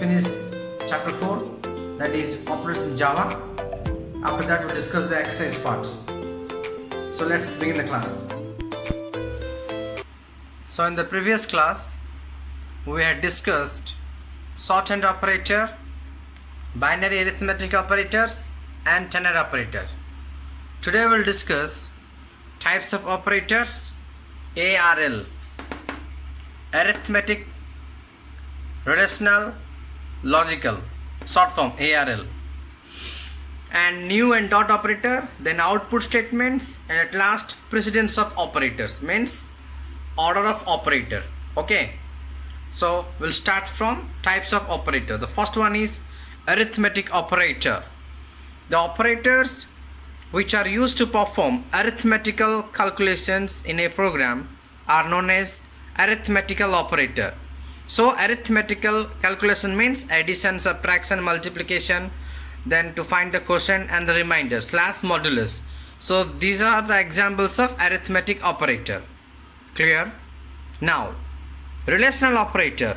finish chapter 4, that is operators in Java. After that we'll discuss the exercise part. So let's begin the class. So in the previous class we had discussed shorthand operator, binary arithmetic operators and ternary operator. Today we'll discuss types of operators, ARL, arithmetic, relational, logical, short form ARL, and new and dot operator, then output statements, and at last precedence of operators, means order of operator. Okay, so we'll start from types of operator. The first one is arithmetic operator. The operators which are used to perform arithmetical calculations in a program are known as arithmetical operator. So arithmetical calculation means addition, subtraction, multiplication, then to find the quotient and the remainder slash modulus. So these are the examples of arithmetic operator. Clear? Now relational operator.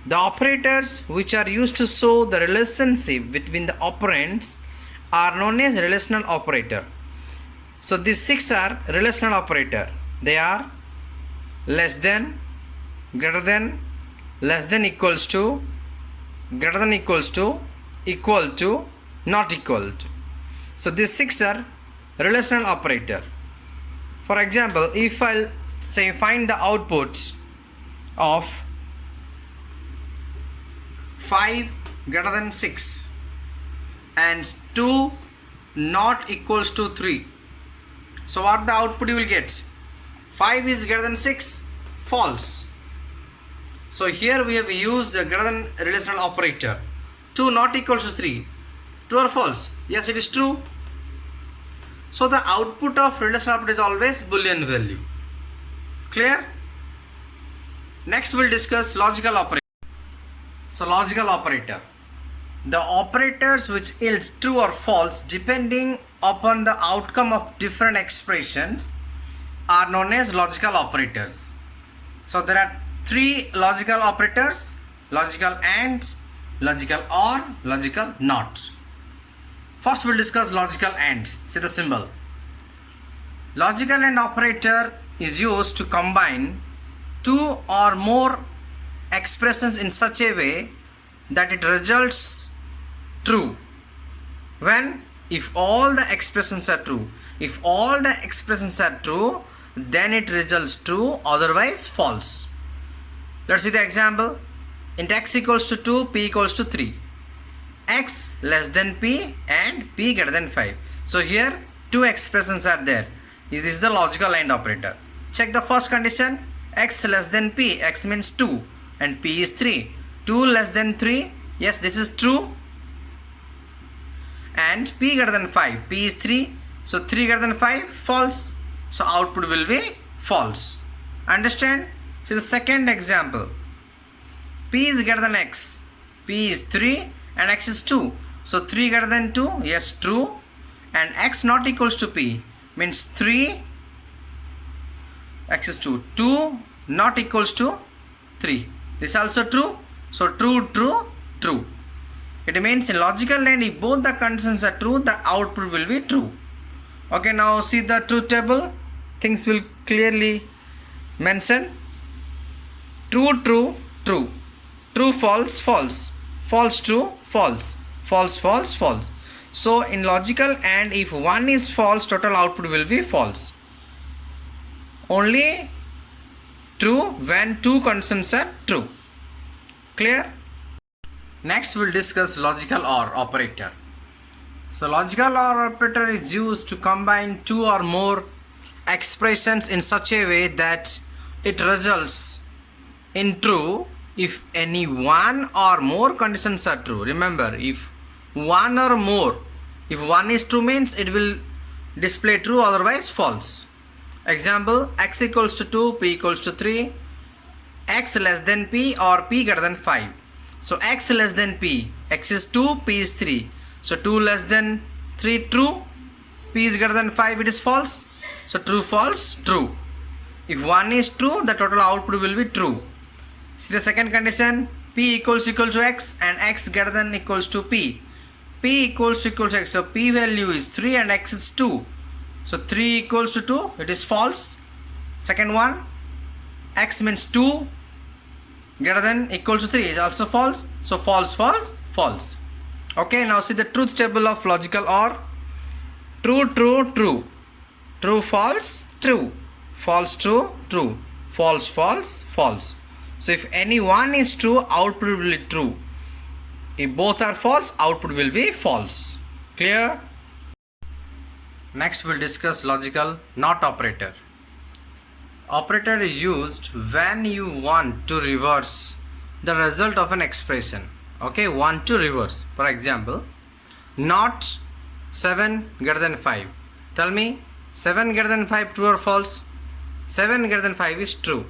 The operators which are used to show the relationship between the operands are known as relational operator. So these six are relational operator. They are less than, greater than, less than equals to, greater than equals to, equal to, not equal to. So these six are relational operator. For example, if I'll say find the outputs of 5 greater than 6 and 2 not equals to 3. So what the output you will get? 5 is greater than 6, false. So here we have used the greater than relational operator. 2 not equals to 3, true or false? Yes, it is true. So the output of relational operator is always Boolean value. Clear? Next we'll discuss logical operator. So logical operator. The operators which yields true or false depending upon the outcome of different expressions are known as logical operators. So there are three logical operators: logical AND, logical OR, logical NOT. First we'll discuss logical AND. See the symbol. Logical AND operator is used to combine two or more expressions in such a way that it results true. When? If all the expressions are true. If all the expressions are true, then it results true, otherwise false. Let's see the example. Int x equals to 2, p equals to 3. X less than p and p greater than 5. So here two expressions are there. This is the logical AND operator. Check the first condition. X less than p, x means 2 and p is 3. 2 less than 3, yes, this is true. And p greater than 5, p is 3, so 3 greater than 5, false. So output will be false. Understand? So the second example, p is greater than x, p is 3 and x is 2, so 3 greater than 2, yes, true. And x not equals to p means 3, x is 2, 2 not equals to 3, this is also true. So true, true, true. It means in logical AND if both the conditions are true, the output will be true. Okay, now see the truth table. Things will clearly mention. True, true, true. True, false, false. False, true, false. False, false, false. So in logical AND if one is false, total output will be false. Only true when two conditions are true. Clear? Next we'll discuss logical OR operator. So logical OR operator is used to combine two or more expressions in such a way that it results in true if any one or more conditions are true. Remember, if one or more, if one is true means it will display true, otherwise false. Example, x equals to 2, p equals to 3, x less than p or p greater than 5. So x less than p, x is 2, p is 3. So 2 less than 3, true. P is greater than 5, it is false. So true, false, true. If one is true, the total output will be true. See the second condition, P equals to x and x greater than equals to P. P equals to x. So P value is 3 and x is 2. So 3 equals to 2. It is false. Second one, x means 2 greater than equals to 3 is also false. So false, false, false. Okay, now see the truth table of logical OR. True, true, true. True, false, true. False, true, true. False, false, false. So if any one is true, output will be true. If both are false, output will be false. Clear? Next we'll discuss logical NOT operator. Operator is used when you want to reverse the result of an expression. Okay, want to reverse. For example, not 7 greater than 5. Tell me, 7 greater than 5 true or false? 7 greater than 5 is true.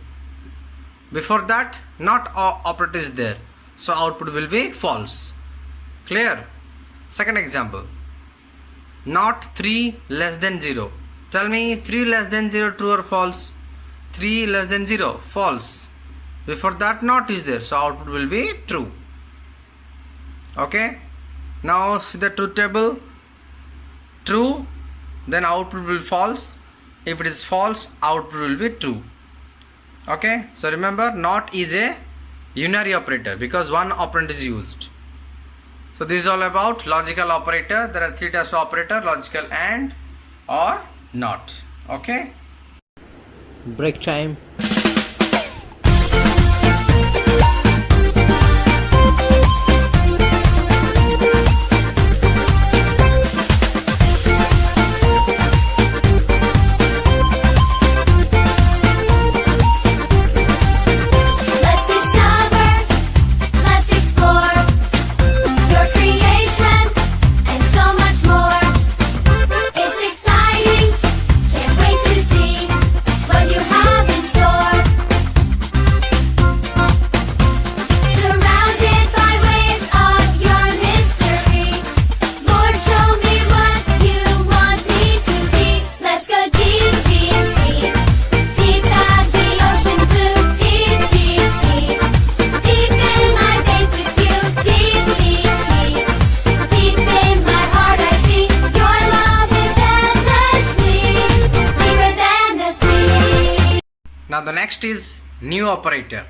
Before that, not operator is there. So output will be false. Clear? Second example, not 3 less than 0. Tell me, 3 less than 0 true or false? 3 less than 0 false. Before that, not is there. So output will be true. Okay. Now see the truth table. True, then output will be false. If it is false, output will be true. Okay. So remember, not is a unary operator because one operand is used. So this is all about logical operator. There are three types of operator: logical AND, or NOT. Okay. Break time. Now the next is new operator.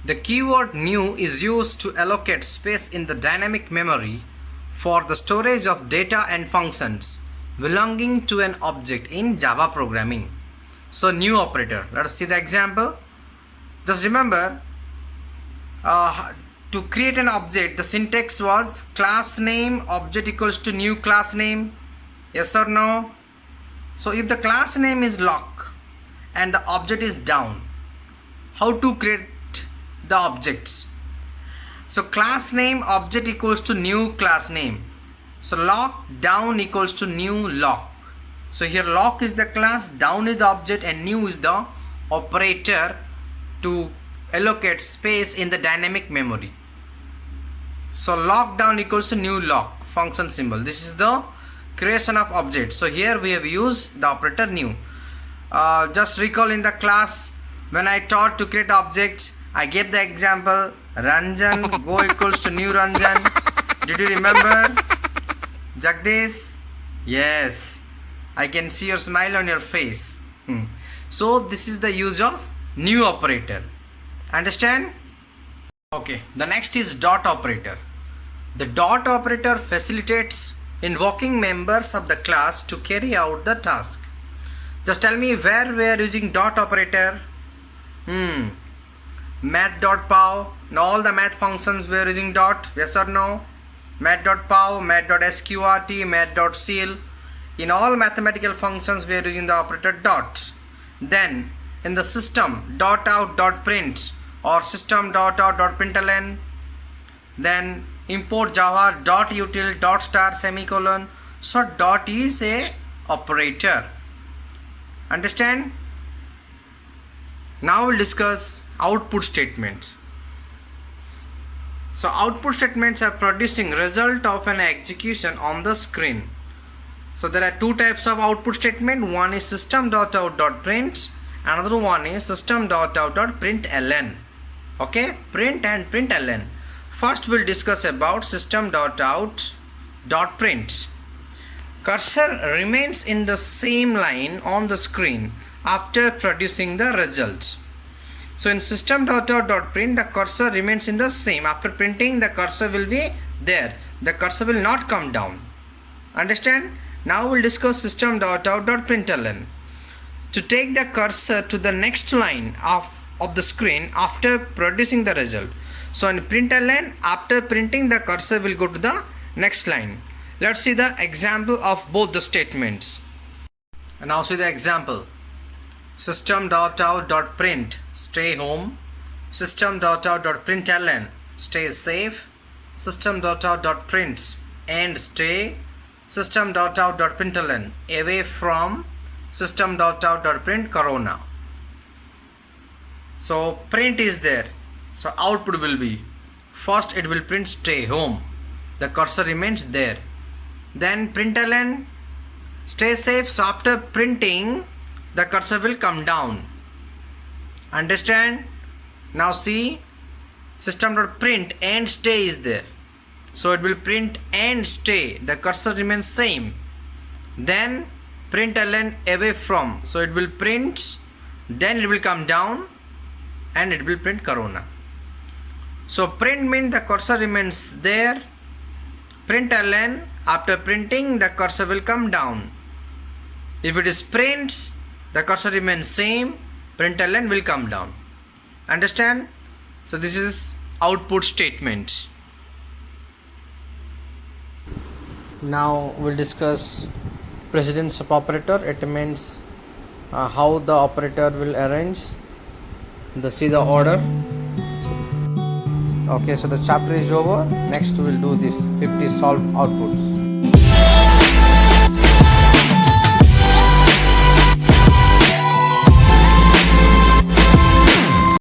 The keyword new is used to allocate space in the dynamic memory for the storage of data and functions belonging to an object in Java programming. So new operator. Let us see the example. Just remember, to create an object, the syntax was class name object equals to new class name. Yes or no? So if the class name is lock and the object is down, how to create the objects? So class name object equals to new class name. So lock down equals to new lock. So here lock is the class, down is the object, and new is the operator to allocate space in the dynamic memory. So lock down equals to new lock, function symbol. This is the creation of object. So here we have used the operator new. Just recall in the class when I taught to create objects, I gave the example Ranjan go equals to new Ranjan. Did you remember? Jagdish? Yes, I can see your smile on your face. So this is the use of new operator. Understand? Okay, the next is dot operator. The dot operator facilitates invoking members of the class to carry out the task. Just tell me where we are using dot operator. Math.pow. In all the math functions we are using dot. Yes or no? Math.pow, math.sqrt, math.ceil. In all mathematical functions we are using the operator dot. Then in the system, dot out dot print or system dot out dot println. Then import java dot util dot star semicolon. So dot is a operator. Understand? Now we'll discuss output statements. So output statements are producing result of an execution on the screen. So there are two types of output statement. One is system.out.print, another one is system.out.println. Okay, print and println. First we'll discuss about system.out.print. Cursor remains in the same line on the screen after producing the result. So in system.out.print, the cursor remains in the same. After printing, the cursor will be there. The cursor will not come down. Understand? Now we'll discuss system.out.println. To take the cursor to the next line of the screen after producing the result. So in println, after printing, the cursor will go to the next line. Let's see the example of both the statements. And now see the example. System.out.print, stay home. System.out.println, stay safe. System.out.print, and stay. System.out.println, away from. System.out.print, corona. So print is there. So output will be, first it will print stay home. The cursor remains there. Then println, stay safe. So after printing, the cursor will come down. Understand? Now see, system.print and stay is there. So it will print and stay. The cursor remains same. Then println away from. So it will print, then it will come down, and it will print corona. So print means the cursor remains there. Println, after printing, the cursor will come down. If it is print, the cursor remains same. Println will come down. Understand? So this is output statement. Now we'll discuss precedence of operator. It means how the operator will arrange the order. Okay, so the chapter is over. Next we'll do this 50 solved outputs.